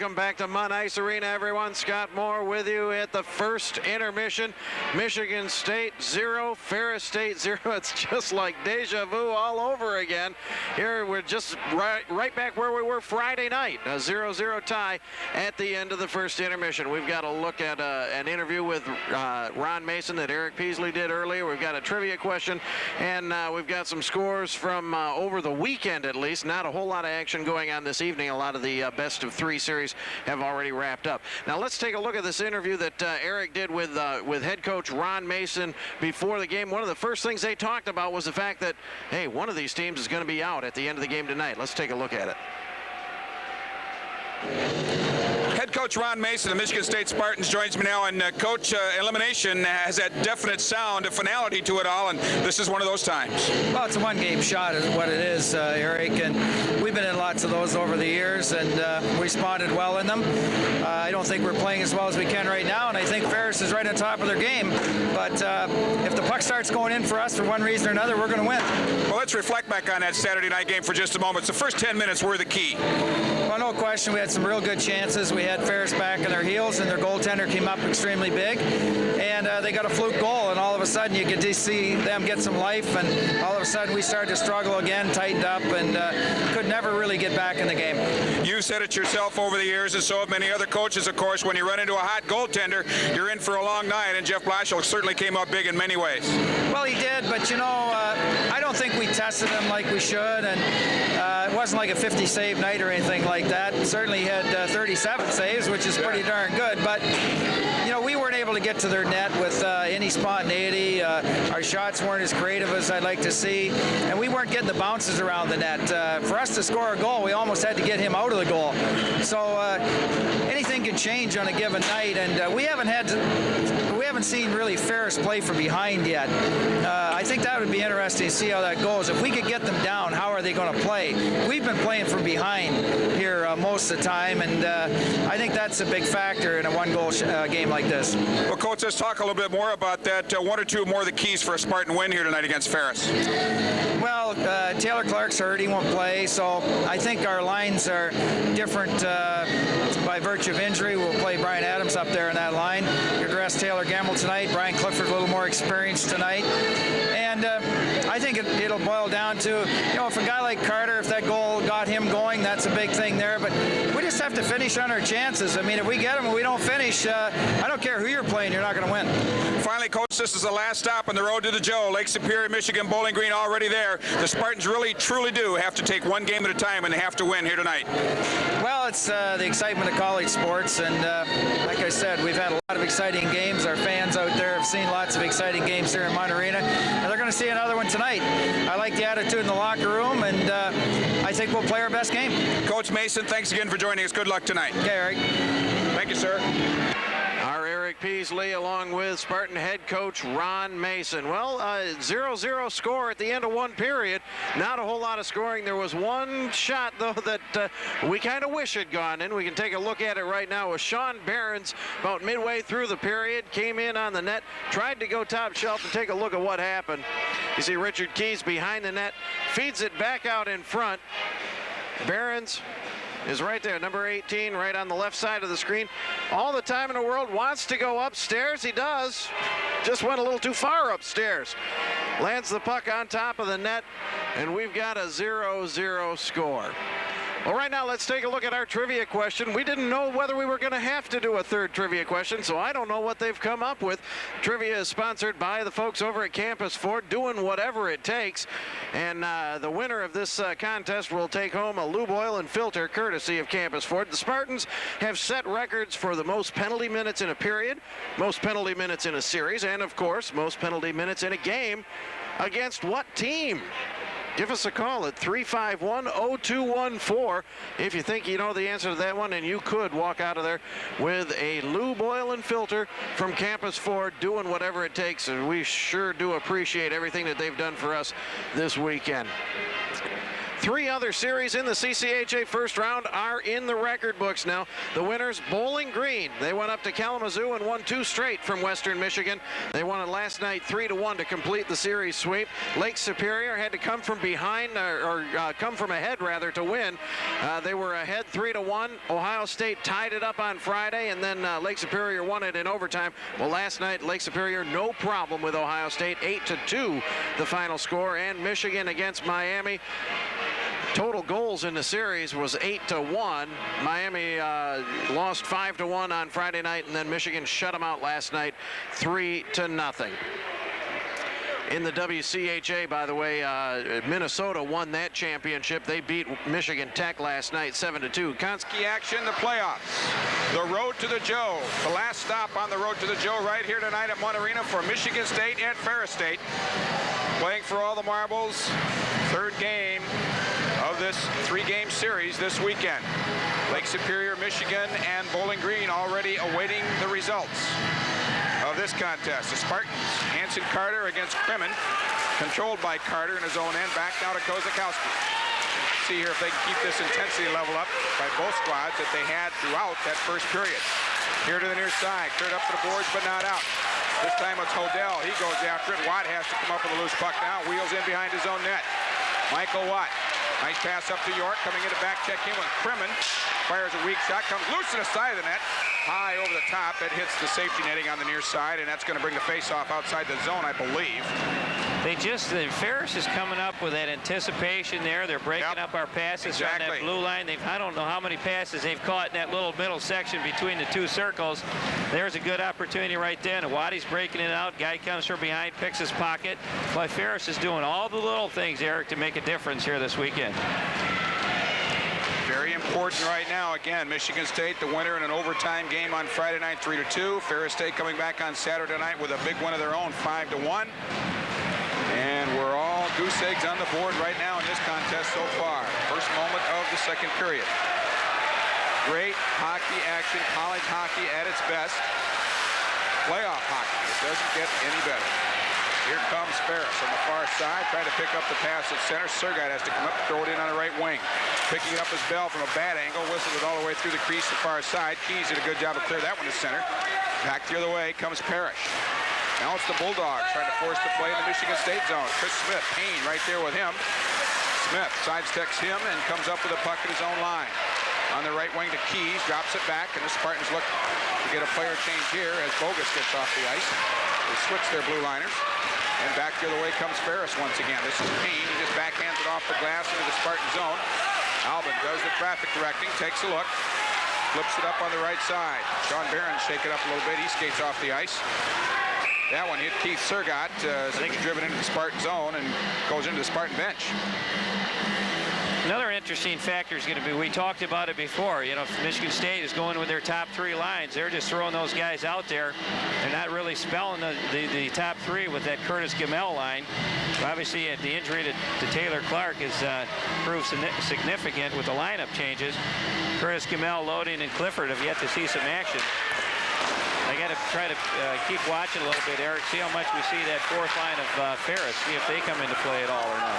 Welcome back to Munn Ice Arena, everyone. Scott Moore with you at the first intermission. Michigan State 0, Ferris State 0. It's just like deja vu all over again. Here we're just right back where we were Friday night, a 0-0 tie at the end of the first intermission. We've got a look at an interview with Ron Mason that Eric Peasley did earlier. We've got a trivia question, and we've got some scores from over the weekend at least. Not a whole lot of action going on this evening. A lot of the best of three series have already wrapped up. Now let's take a look at this interview that Eric did with head coach Ron Mason before the game. One of the first things they talked about was the fact that, hey, one of these teams is going to be out at the end of the game tonight. Let's take a look at it. Head coach Ron Mason of Michigan State Spartans joins me now, and coach, elimination has that definite sound, a finality to it all, and this is one of those times. Well, it's a one-game shot is what it is, Eric, and we've been in lots of those over the years, and we responded well in them. I don't think we're playing as well as we can right now, and I think Ferris is right on top of their game, but if the puck starts going in for us for one reason or another, we're going to win. Well, let's reflect back on that Saturday night game for just a moment. The first 10 minutes were the key. Well, no question. We had some real good chances. We had Ferris back on their heels, and their goaltender came up extremely big, and they got a fluke goal, and all of a sudden you could see them get some life, and all of a sudden we started to struggle again, tightened up, and could never really get back in the game. You said it yourself over the years, and so have many other coaches, of course. When you run into a hot goaltender, you're in for a long night, and Jeff Blashill certainly came up big in many ways. Well, he did, but you know, I don't think we tested him like we should, and it wasn't like a 50-save night or anything like that. Certainly he had 37 saves, which is pretty darn good, but you know, we weren't able to get to their net with any spontaneity. Our shots weren't as creative as I'd like to see, and we weren't getting the bounces around the net. For us to score a goal, we almost had to get him out of the goal. So anything can change on a given night, and we haven't seen really Ferris play from behind yet. I think that would be interesting to see how that goes. If we could get them down, how are they going to play? We've been playing from behind here most of the time, and I think that's a big factor in a one-goal game like this. Well, Coach, let's talk a little bit more about that. One or two more of the keys for a Spartan win here tonight against Ferris. Well, Taylor Clark's hurt. He won't play, so I think our lines are different by virtue of injury. We'll play Brian Adams up there in that line. You'll rest Taylor Gamble tonight. Brian Clifford a little more experienced tonight. And I think it'll boil down to, you know, if a guy like Carter, if that goal got him going, that's a big thing there. But we just have to finish on our chances. I mean, if we get them and we don't finish, I don't care who you're playing, you're not going to win. Finally, Coach, this is the last stop on the road to the Joe. Lake Superior, Michigan, Bowling Green already there. The Spartans really, truly do have to take one game at a time, and they have to win here tonight. Well, it's the excitement of college sports, and like I said, we've had a lot of exciting games. Our fans out there have seen lots of exciting games here in Munn Arena, and they're going to see another one tonight. I like the attitude in the locker room, and I think we'll play our best game. Coach Mason, thanks again for joining us. Good luck tonight. Okay, Eric. Thank you, sir. Our Eric Peasley along with Spartan head coach Ron Mason. Well, 0-0 score at the end of one period. Not a whole lot of scoring. There was one shot, though, that we kind of wish had gone in. We can take a look at it right now with Sean Behrens about midway through the period. Came in on the net, tried to go top shelf, and take a look at what happened. You see Richard Keys behind the net, feeds it back out in front. Behrens is right there, number 18, right on the left side of the screen. All the time in the world, wants to go upstairs. He does. Just went a little too far upstairs. Lands the puck on top of the net, and we've got a 0-0 score. Well, right now, let's take a look at our trivia question. We didn't know whether we were going to have to do a third trivia question, so I don't know what they've come up with. Trivia is sponsored by the folks over at Campus Ford, doing whatever it takes. And the winner of this contest will take home a lube oil and filter, courtesy of Campus Ford. The Spartans have set records for the most penalty minutes in a period, most penalty minutes in a series, and, of course, most penalty minutes in a game. Against what team? Give us a call at 351-0214 if you think you know the answer to that one, and you could walk out of there with a lube oil and filter from Campus Ford, doing whatever it takes, and we sure do appreciate everything that they've done for us this weekend. 3 other series in the CCHA first round are in the record books now. The winners, Bowling Green. They went up to Kalamazoo and won 2 straight from Western Michigan. They won it last night 3-1 to complete the series sweep. Lake Superior had to come from behind, or come from ahead rather, to win. They were ahead 3-1. Ohio State tied it up on Friday, and then Lake Superior won it in overtime. Well, last night Lake Superior no problem with Ohio State, 8-2 the final score, and Michigan against Miami. Total goals in the series was 8-1. Miami lost 5-1 on Friday night, and then Michigan shut them out last night 3-0. In the WCHA, by the way, Minnesota won that championship. They beat Michigan Tech last night 7-2. Key action, the playoffs. The road to the Joe. The last stop on the road to the Joe right here tonight at Munn Arena for Michigan State and Ferris State. Playing for all the marbles. 3rd game of this 3-game series this weekend. Lake Superior, Michigan, and Bowling Green already awaiting the results of this contest. The Spartans, Hanson Carter against Crimmin, controlled by Carter in his own end. Back now to Kozakowski. See here if they can keep this intensity level up by both squads that they had throughout that first period. Here to the near side, cleared up to the boards but not out. This time it's Hodell. He goes after it. Watt has to come up with a loose puck now. Wheels in behind his own net. Michael Watt. Nice pass up to York, coming in to back check in with Crimmin. Fires a weak shot, comes loose to the side of the net. High over the top, it hits the safety netting on the near side, and that's going to bring the face-off outside the zone, I believe. Ferris is coming up with that anticipation there. They're breaking up our passes on that blue line. I don't know how many passes they've caught in that little middle section between the 2 circles. There's a good opportunity right there. And Waddy's breaking it out. Guy comes from behind, picks his pocket. But Ferris is doing all the little things, Eric, to make a difference here this weekend. Very important right now. Again, Michigan State, the winner in an overtime game on Friday night, 3-2. Ferris State coming back on Saturday night with a big win of their own, 5-1. And we're all goose eggs on the board right now in this contest so far. First moment of the second period. Great hockey action, college hockey at its best. Playoff hockey. It doesn't get any better. Here comes Ferris on the far side, trying to pick up the pass at center. Sergeit has to come up and throw it in on the right wing. Picking it up as Bell from a bad angle, whistled it all the way through the crease to the far side. Keys did a good job of clear that one to center. Back the other way comes Parrish. Now it's the Bulldogs trying to force the play in the Michigan State zone. Chris Smith, Paine right there with him. Smith sidesteps him and comes up with a puck at his own line. On the right wing to Keys, drops it back, and the Spartans look to get a player change here as Bogus gets off the ice. They switch their blue liners. And back the other way comes Ferris once again. This is Paine. He just backhands it off the glass into the Spartan zone. Albin does the traffic directing, takes a look, flips it up on the right side. Sean Barron's shake it up a little bit. He skates off the ice. That one hit Keith Sergott, driven into the Spartan zone and goes into the Spartan bench. Another interesting factor is going to be, we talked about it before, you know, Michigan State is going with their top 3 lines. They're just throwing those guys out there. They're not really spelling the top 3 with that Curtis Gamel line. Obviously, the injury to Taylor Clark has proved significant with the lineup changes. Curtis Gamel, Loading, and Clifford have yet to see some action. I got to try to keep watching a little bit, Eric, see how much we see that 4th line of Ferris, see if they come into play at all or not.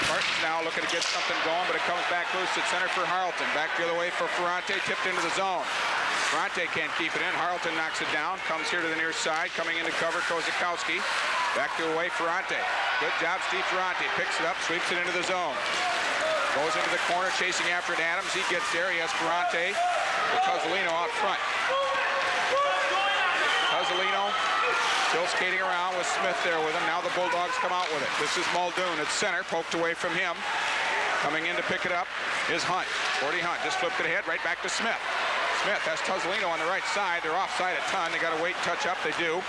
Spartans now looking to get something going, but it comes back loose at center for Harleton. Back the other way for Ferrante, tipped into the zone. Ferrante can't keep it in. Harleton knocks it down, comes here to the near side, coming into cover, Kozakowski. Back the other way, Ferrante. Good job, Steve Ferrante. Picks it up, sweeps it into the zone. Goes into the corner, chasing after it, Adams. He gets there. He has Ferrante with Tuzolino out front. Tuzolino still skating around with Smith there with him. Now the Bulldogs come out with it. This is Muldoon at center, poked away from him. Coming in to pick it up is Hunt. 40 Hunt just flipped it ahead, right back to Smith. Smith has Tuzolino on the right side. They're offside a ton. They got to wait and touch up. They do.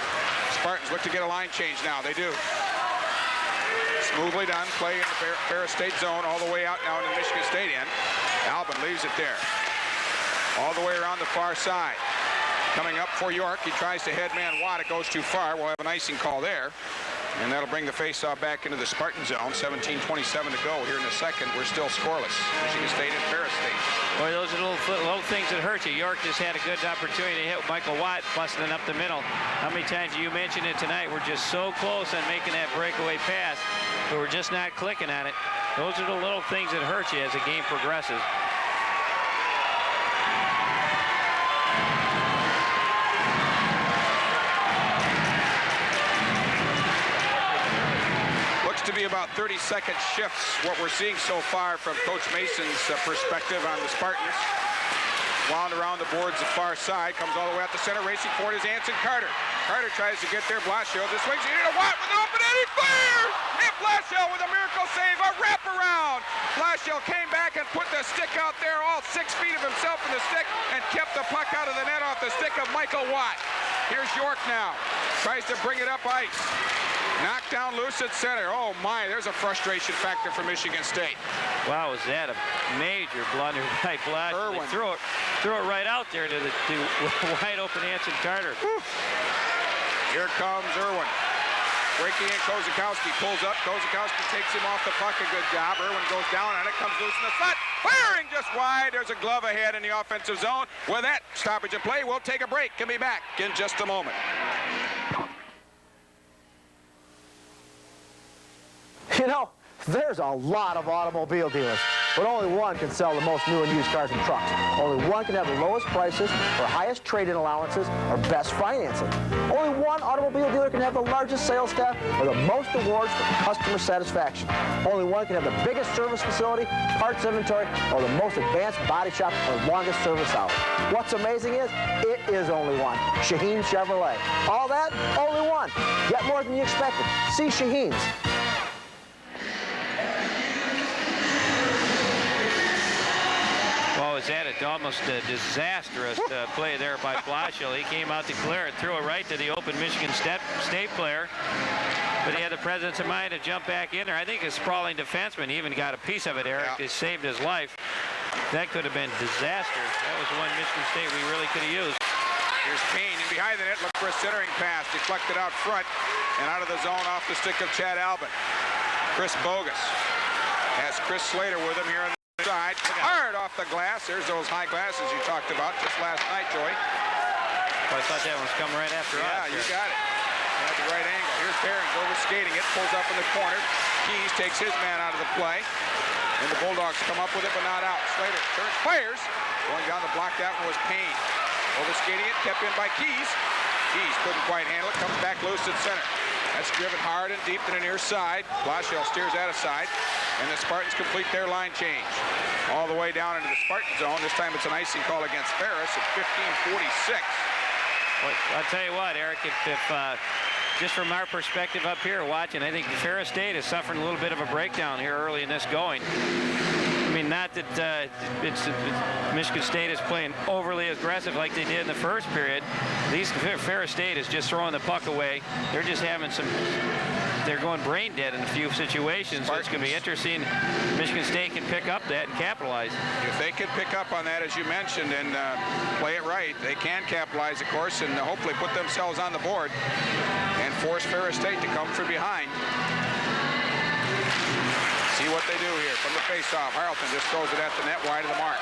Spartans look to get a line change now. They do. Smoothly done. Play in the Ferris State zone all the way out now in the Michigan State end. Albin leaves it there. All the way around the far side. Coming up for York, he tries to head man Watt. It goes too far. We'll have an icing call there. And that'll bring the faceoff back into the Spartan zone. 17:27 to go here in the second. We're still scoreless. Michigan State and Ferris State. Boy, those are little things that hurt you. York just had a good opportunity to hit Michael Watt, busting it up the middle. How many times you mentioned it tonight? We're just so close on making that breakaway pass, but we're just not clicking on it. Those are the little things that hurt you as the game progresses. Looks to be about 30-second shifts, what we're seeing so far from Coach Mason's perspective on the Spartans. Wound around the boards the far side, comes all the way out the center, racing for it is Anson Carter. Carter tries to get there, Blashill just swings, he did a Watt with an open end, he fires! And Blashill with a miracle save, a wraparound! Blashill came back and put the stick out there, all 6 feet of himself in the stick, and kept the puck out of the net off the stick of Michael Watt. Here's York now, tries to bring it up ice. Knocked down loose at center. Oh my, there's a frustration factor for Michigan State. Wow, was that a major blunder by Blashill. Threw it right out there to wide open Anson Carter. Whew. Here comes Irwin. Breaking in, Kozakowski pulls up. Kozakowski takes him off the puck. A good job. Irwin goes down on it, comes loose in the slot. Firing just wide. There's a glove ahead in the offensive zone. With that stoppage of play, we'll take a break. Can be back in just a moment. You know, there's a lot of automobile dealers, but only one can sell the most new and used cars and trucks. Only one can have the lowest prices or highest trade-in allowances or best financing. Only one automobile dealer can have the largest sales staff or the most awards for customer satisfaction. Only one can have the biggest service facility, parts inventory, or the most advanced body shop or longest service hours. What's amazing is, it is only one, Shaheen Chevrolet. All that, only one. Get more than you expected. See Shaheen's. Well, was that almost a disastrous play there by Blashill. He came out to clear it, threw it right to the open Michigan State player. But he had the presence of mind to jump back in there. I think a sprawling defenseman even got a piece of it, Eric. Yeah. It saved his life. That could have been disastrous. That was one Michigan State we really could have used. Here's Paine, and behind the net, look for a centering pass. Deflected out front and out of the zone off the stick of Chad Albin. Chris Bogus has Chris Slater with him here on the side. Hard off the glass. There's those high glasses you talked about just last night, Joey. I thought that one was coming right after us. Yeah, you got it. At the right angle. Here's Behrens over skating it. Pulls up in the corner. Keys takes his man out of the play. And the Bulldogs come up with it, but not out. Slater turns, fires. Going down the block, that one was Paine. Over skating it, kept in by Keys. Keys couldn't quite handle it. Comes back loose at center. That's driven hard and deep to the near side. Blashill steers that aside. And the Spartans complete their line change. All the way down into the Spartan zone. This time it's an icing call against Ferris at 15:46. Well, I'll tell you what, Eric, if just from our perspective up here watching, I think Ferris State is suffering a little bit of a breakdown here early in this going. I mean, not that Michigan State is playing overly aggressive like they did in the first period. Ferris State is just throwing the puck away. They're just having they're going brain dead in a few situations. So it's going to be interesting. Michigan State can pick up that and capitalize. If they can pick up on that, as you mentioned, and play it right, they can capitalize, of course, and hopefully put themselves on the board and force Ferris State to come from behind. See what they do here from the face-off. Harleton just throws it at the net wide of the mark.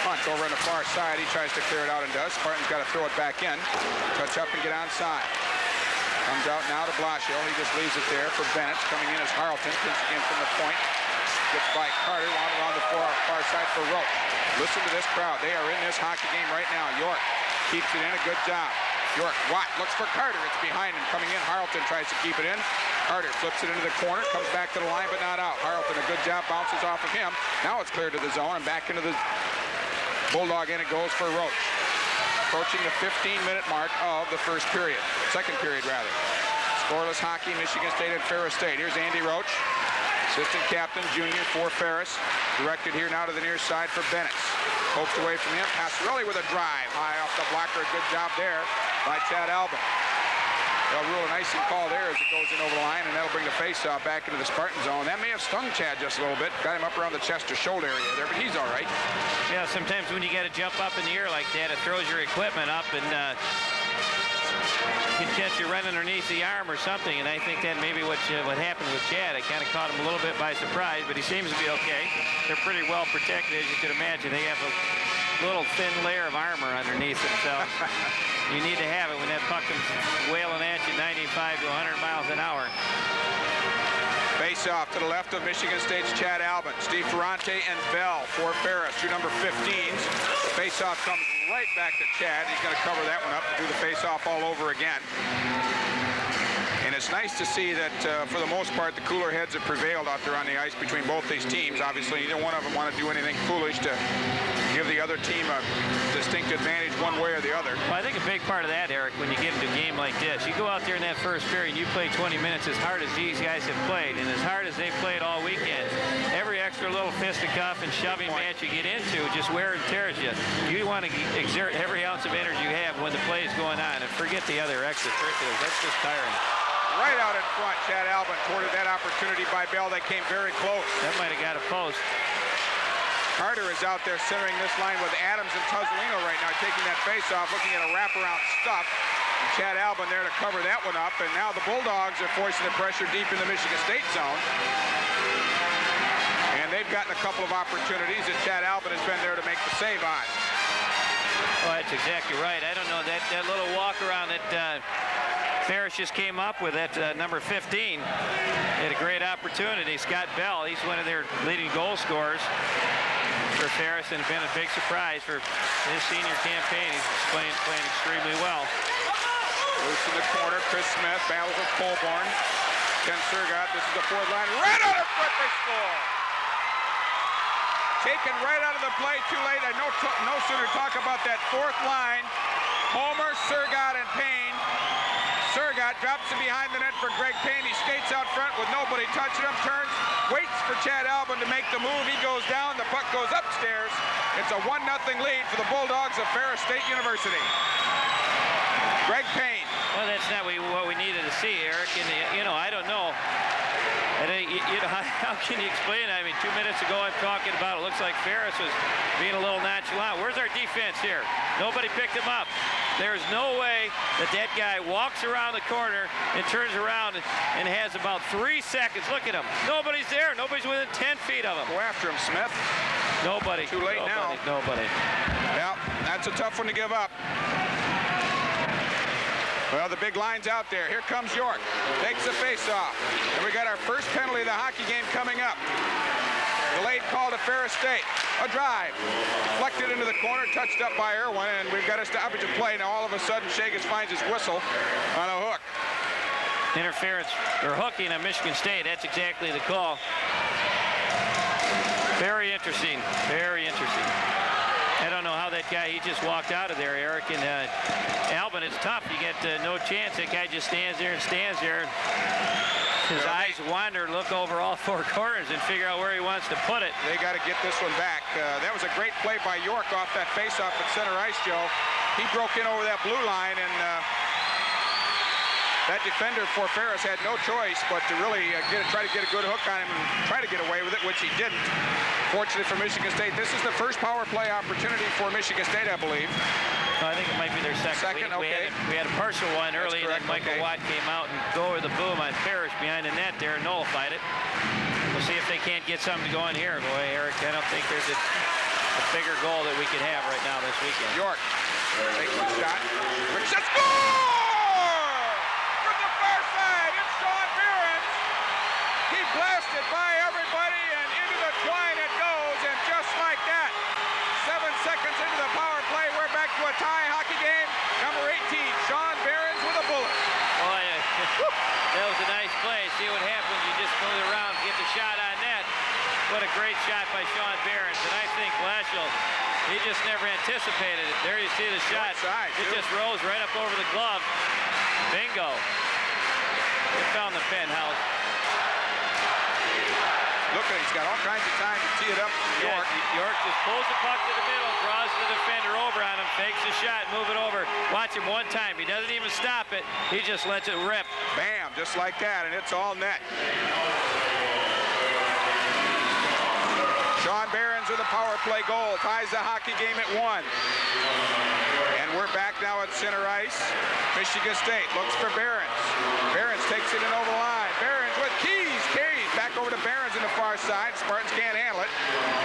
Hunt over on the far side. He tries to clear it out and does. Spartan's got to throw it back in. Touch up and get onside. Comes out now to Blashill. He just leaves it there for Bennett. Coming in as Harleton. Pinch again from the point. Gets by Carter. Wound around the far side for Roach. Listen to this crowd. They are in this hockey game right now. York keeps it in. A good job. York, Watt looks for Carter. It's behind him. Coming in, Harleton tries to keep it in. Carter flips it into the corner, comes back to the line, but not out. Harleton, a good job, bounces off of him. Now it's cleared to the zone and back into the Bulldog, and it goes for Roach. Approaching the 15-minute mark of the second period rather. Scoreless hockey, Michigan State and Ferris State. Here's Andy Roach, assistant captain, junior for Ferris. Directed here now to the near side for Bennett. Poked away from him. Passarelli with a drive. High off the blocker. A good job there by Chad Albin. They'll rule an icing call there as it goes in over the line, and that'll bring the face-off back into the Spartan zone. That may have stung Chad just a little bit. Got him up around the chest or shoulder area there, but he's all right. Yeah, sometimes when you got to jump up in the air like that, it throws your equipment up and can catch you right underneath the arm or something. And I think that maybe what happened with Chad. It kind of caught him a little bit by surprise, but he seems to be okay. They're pretty well protected, as you can imagine. They have a little thin layer of armor underneath themselves. You need to have it when that puck comes wailing at you 95 to 100 miles an hour. Face-off to the left of Michigan State's Chad Albin. Steve Ferrante and Bell for Ferris, two number 15s. The face-off comes right back to Chad. He's going to cover that one up to do the face-off all over again. And it's nice to see that, for the most part, the cooler heads have prevailed out there on the ice between both these teams. Obviously, neither one of them want to do anything foolish to give the other team a distinct advantage one way or the other. Well, I think a big part of that, Eric, when you get into a game like this, you go out there in that first period and you play 20 minutes as hard as these guys have played and as hard as they've played all weekend. Every extra little fisticuff and shoving match you get into just wear and tears you. You want to exert every ounce of energy you have when the play is going on and forget the other extracurriculars. That's just tiring. Right out in front, Chad Albin thwarted that opportunity by Bell. They came very close. That might have got a post. Carter is out there centering this line with Adams and Tuzzolino right now, taking that face-off, looking at a wraparound stuff. And Chad Albin there to cover that one up. And now the Bulldogs are forcing the pressure deep in the Michigan State zone. And they've gotten a couple of opportunities that Chad Albin has been there to make the save on. Oh, that's exactly right. I don't know, that little walk around that Ferris just came up with, that number 15. Had a great opportunity. Scott Bell, he's one of their leading goal scorers for Ferris and been a big surprise for his senior campaign. He's playing extremely well. Loose in the corner, Chris Smith battles with Colborn. Ken Surgott, this is the fourth line. Right out in front, they score! Taken right out of the play, too late. I no sooner talk about that fourth line. Homer, Surgott, and Paine. Surgott drops it behind the net for Greg Paine. He skates out front with nobody touching him, turns, waits for Chad Albin to make the move. He goes down, the puck goes upstairs. It's a 1-0 lead for the Bulldogs of Ferris State University. Greg Paine. Well, that's not what we needed to see, Eric. And, you know, I don't know. And, you know, how can you explain it? I mean, 2 minutes ago I'm talking about it looks like Ferris was being a little nonchalant. Where's our defense here? Nobody picked him up. There's no way that guy walks around the corner and turns around and has about 3 seconds. Look at him. Nobody's there. Nobody's within 10 feet of him. Go after him, Smith. Nobody. Too late now. Nobody. Yeah, that's a tough one to give up. Well, the big line's out there. Here comes York. Takes the face-off. And we got our first penalty of the hockey game coming up. Delayed call to Ferris State. A drive. Deflected into the corner, touched up by Irwin, and we've got a stoppage of play. Now all of a sudden, Shagas finds his whistle on a hook. Interference, or hooking on Michigan State. That's exactly the call. Very interesting. Very interesting. I don't know how that guy, he just walked out of there, Eric. And Albin, it's tough. You get no chance. That guy just stands there and stands there. His eyes wander, look over all 4 corners and figure out where he wants to put it. They got to get this one back. That was a great play by York off that face-off at center ice, Joe. He broke in over that blue line, and that defender for Ferris had no choice but to really try to get a good hook on him and try to get away with it, which he didn't. Fortunately for Michigan State, this is the first power play opportunity for Michigan State, I believe. I think it might be their second. Okay. We had a partial one early, and then Michael Watt came out and go over the boom on Ferris behind the net there and nullified it. We'll see if they can't get something going here. Boy, Eric, I don't think there's a bigger goal that we could have right now this weekend. York takes the shot. Rich shot, score! From the far side, it's Sean Behrens. He blasted by everybody, and into the twine it goes, and just like that, 7 seconds into the power play, we're back to a tie hockey game. Number 18, Sean Behrens with a bullet. Boy, that was a nice play. See what happens. You just move it around, get the shot on net. What a great shot by Sean Behrens. And I think Blashill, he just never anticipated it. There you see the shot. It just rose right up over the glove. Bingo. It found the penthouse. Look at it, he's got all kinds of time to tee it up for York. Yeah, York just pulls the puck to the middle, draws the defender over on him, fakes the shot, move it over. Watch him one time. He doesn't even stop it. He just lets it rip. Bam, just like that, and it's all net. Sean Behrens with a power play goal, ties the hockey game at 1. And we're back now at center ice. Michigan State looks for Behrens. Behrens takes it in over the line. Behrens with Keys. Back over to Behrens in the far side. Spartans can't handle it.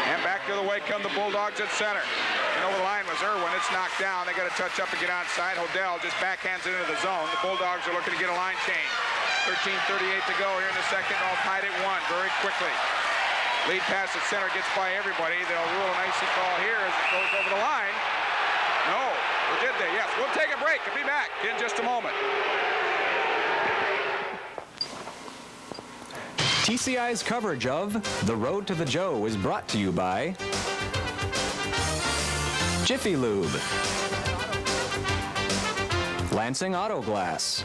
And back the other way come the Bulldogs at center. And over the line was Irwin. It's knocked down. They got to touch up and get onside. Hodel just backhands it into the zone. The Bulldogs are looking to get a line change. 13:38 to go here in the second. All tied at 1 very quickly. Lead pass at center gets by everybody. They'll rule an icy call here as it goes over the line. No, or did they? Yes, we'll take a break and be back in just a moment. TCI's coverage of The Road to the Joe is brought to you by Jiffy Lube, Lansing Auto Glass,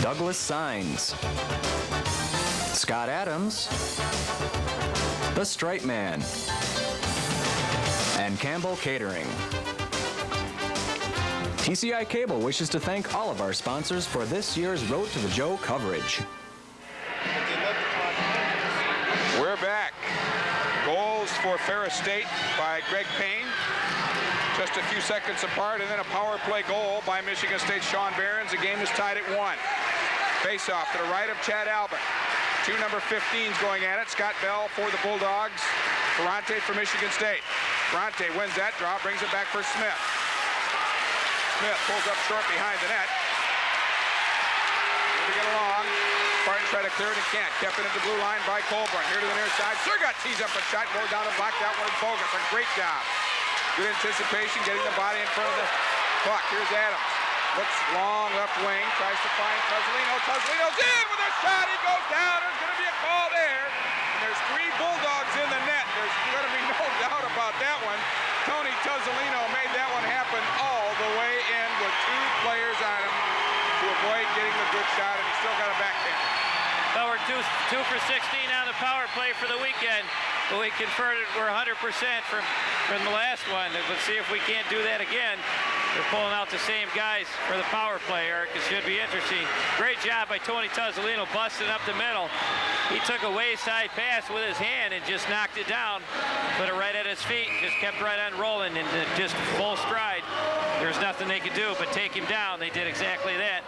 Douglas Signs, Scott Adams, The Stripe Man, and Campbell Catering. TCI Cable wishes to thank all of our sponsors for this year's Road to the Joe coverage. We're back. Goals for Ferris State by Greg Paine. Just a few seconds apart, and then a power play goal by Michigan State's Sean Behrens. The game is tied at 1. Face-off to the right of Chad Albert. 2 number 15s going at it. Scott Bell for the Bulldogs. Ferrante for Michigan State. Ferrante wins that draw, brings it back for Smith. Smith pulls up short behind the net. Moving it along. Spartans try to clear it and can't. Kept it into blue line by Colburn. Here to the near side. Surgut tees up a shot, goes down and blocked out one and bogus. A great job. Good anticipation, getting the body in front of the puck. Here's Adams. Looks long left wing. Tries to find Tuzzolino. Tuzzolino's in with a shot. He goes down. There's going to be a call there. And there's 3 Bulldogs in the net. There's going to be no doubt about that one. Tony Tuzzolino made that one happen all the way in with 2 players on him to avoid getting the good shot, and he still got a backhand. Well, we're 2 for 16 on the power play for the weekend. But we converted, we're 100% from the last one. Let's see if we can't do that again. They're pulling out the same guys for the power play, Eric. It should be interesting. Great job by Tony Tuzzolino busting up the middle. He took a wayside pass with his hand and just knocked it down, put it right at his feet, just kept right on rolling and just full stride. There's nothing they could do but take him down. They did exactly that.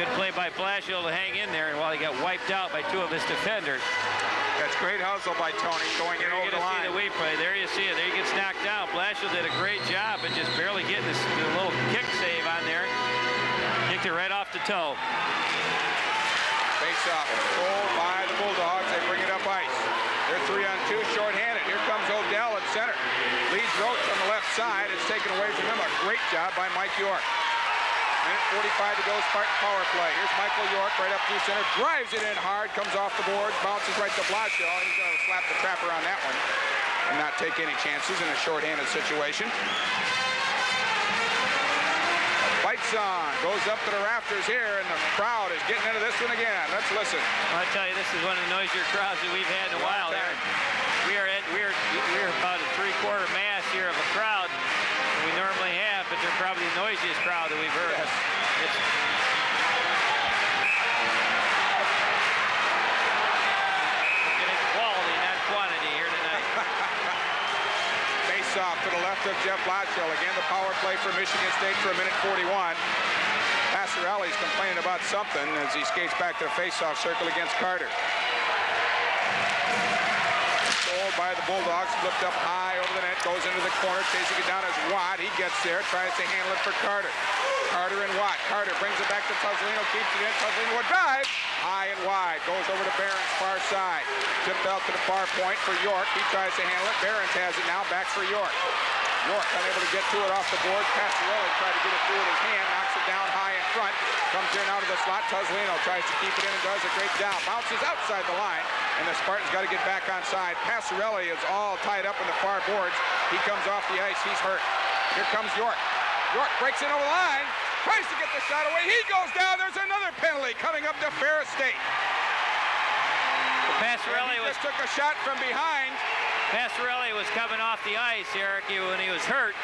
Good play by Blashill to hang in there while he got wiped out by 2 of his defenders. That's great hustle by Tony going in over the line. See the play. There you see it. There he gets knocked down. Blashill did a great job and just barely getting this little kick save on there. Kicked it right off the toe. Face off. Controlled by the Bulldogs. They bring it up ice. They're 3-on-2, shorthanded. Here comes Odell at center. Leads Roach on the left side. It's taken away from him. A great job by Mike York. Minute 45 to go, Spartan power play. Here's Michael York right up through center. Drives it in hard, comes off the boards, bounces right to Blashill. He's going to slap the trapper on that one and not take any chances in a shorthanded situation. Fights on, goes up to the rafters here, and the crowd is getting into this one again. Let's listen. Well, I tell you, this is one of the noisier crowds that we've had in a while. We're about a 3/4 mass here of a crowd we normally have, but they're probably the noisiest crowd that we've heard. Yes. We're getting quality, not quantity here tonight. Face off to the left of Jeff Blashill. Again, the power play for Michigan State for a minute 41. Passarelli's complaining about something as he skates back to the face-off circle against Carter. By the Bulldogs, flipped up high over the net, goes into the corner, chasing it down as Watt. He gets there, tries to handle it for Carter. Carter and Watt. Carter brings it back to Tuzzolino, keeps it in. Tuzzolino will drive high and wide, goes over to Behrens, far side. Tipped out to the far point for York. He tries to handle it. Behrens has it now, back for York. York unable to get to it off the board. Passarelli tried to get it through with his hand, knocks it down high in front. Comes here now to the slot. Tuzzolino tries to keep it in and does a great job. Bounces outside the line, and the Spartans got to get back on side. Passarelli is all tied up in the far boards. He comes off the ice. He's hurt. Here comes York. York breaks in over the line. Tries to get the shot away. He goes down. There's another penalty coming up to Ferris State. Passarelli just took a shot from behind. Passarelli was coming off the ice, Eric, when he was hurt.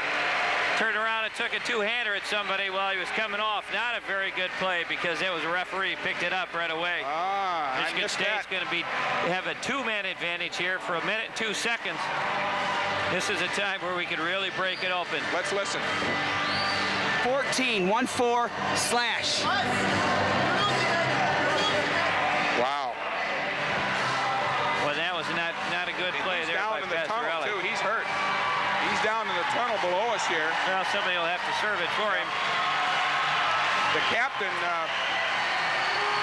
Turned around and took a 2-hander at somebody while he was coming off. Not a very good play because that was a referee picked it up right away. Michigan State's going to have a 2-man advantage here for a minute and 2 seconds. This is a time where we could really break it open. Let's listen. 14-1-4 slash. Wow. Well, that was not a good play there by He's down in the tunnel, too. He's hurt. He's down in the tunnel below us here. Well, somebody will have to serve it for him. The captain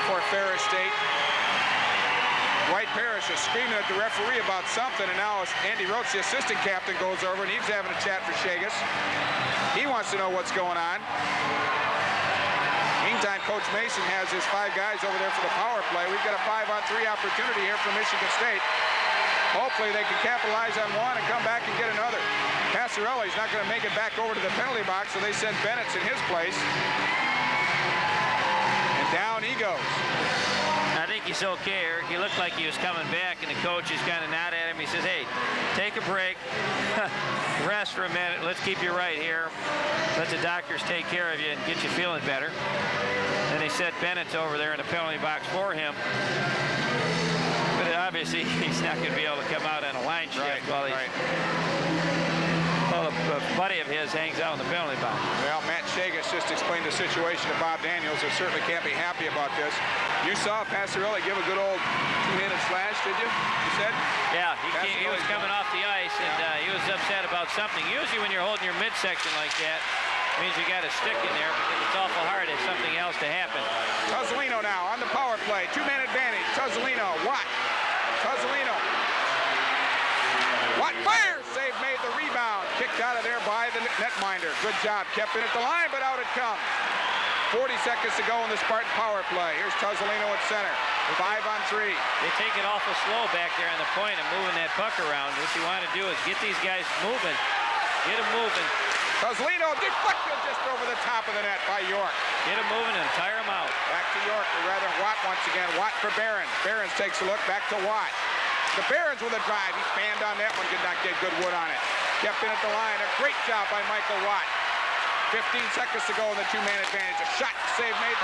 for Ferris State. White Parrish is screaming at the referee about something, and now Andy Roach, the assistant captain, goes over and he's having a chat for Shagas. He wants to know what's going on. Meantime, Coach Mason has his 5 guys over there for the power play. We've got a 5-on-3 opportunity here for Michigan State. Hopefully they can capitalize on one and come back and get another. Passarelli's not going to make it back over to the penalty box, so they send Bennett's in his place. And down he goes. I think he's okay, Eric. He looked like he was coming back, and the coach is kind of nodding at him. He says, hey, take a break, rest for a minute. Let's keep you right here. Let the doctors take care of you and get you feeling better. And they set Bennett's over there in the penalty box for him. But obviously, he's not going to be able to come out on a line shift while a buddy of his hangs out in the penalty box. Well, Matt Shagas just explained the situation to Bob Daniels, who certainly can't be happy about this. You saw Passarelli give a good old two-handed slash, did you? You said? Yeah, he was coming off the ice, and he was upset about something. Usually when you're holding your midsection like that, it means you got a stick in there because it's awful hard if something else to happen. Tuzzolino now on the power play. 2-man advantage. Tuzzolino, Watt. Tuzzolino. Watt fires! Save made the rebound. Kicked out of there by the netminder. Good job. Kept it at the line, but out it comes. 40 seconds to go in the Spartan power play. Here's Tuzzolino at center. 5-on-3. They take it awful slow back there on the point and moving that puck around. What you want to do is get these guys moving. Get them moving. Tuzzolino deflected just over the top of the net by York. Get them moving and tire them out. Back to York, or rather Watt once again. Watt for Barron. Barron takes a look. Back to Watt. The Barons with a drive. He spanned on that one. Did not get good wood on it. Kept in at the line. A great job by Michael Watt. 15 seconds to go in the 2-man advantage. A shot save made.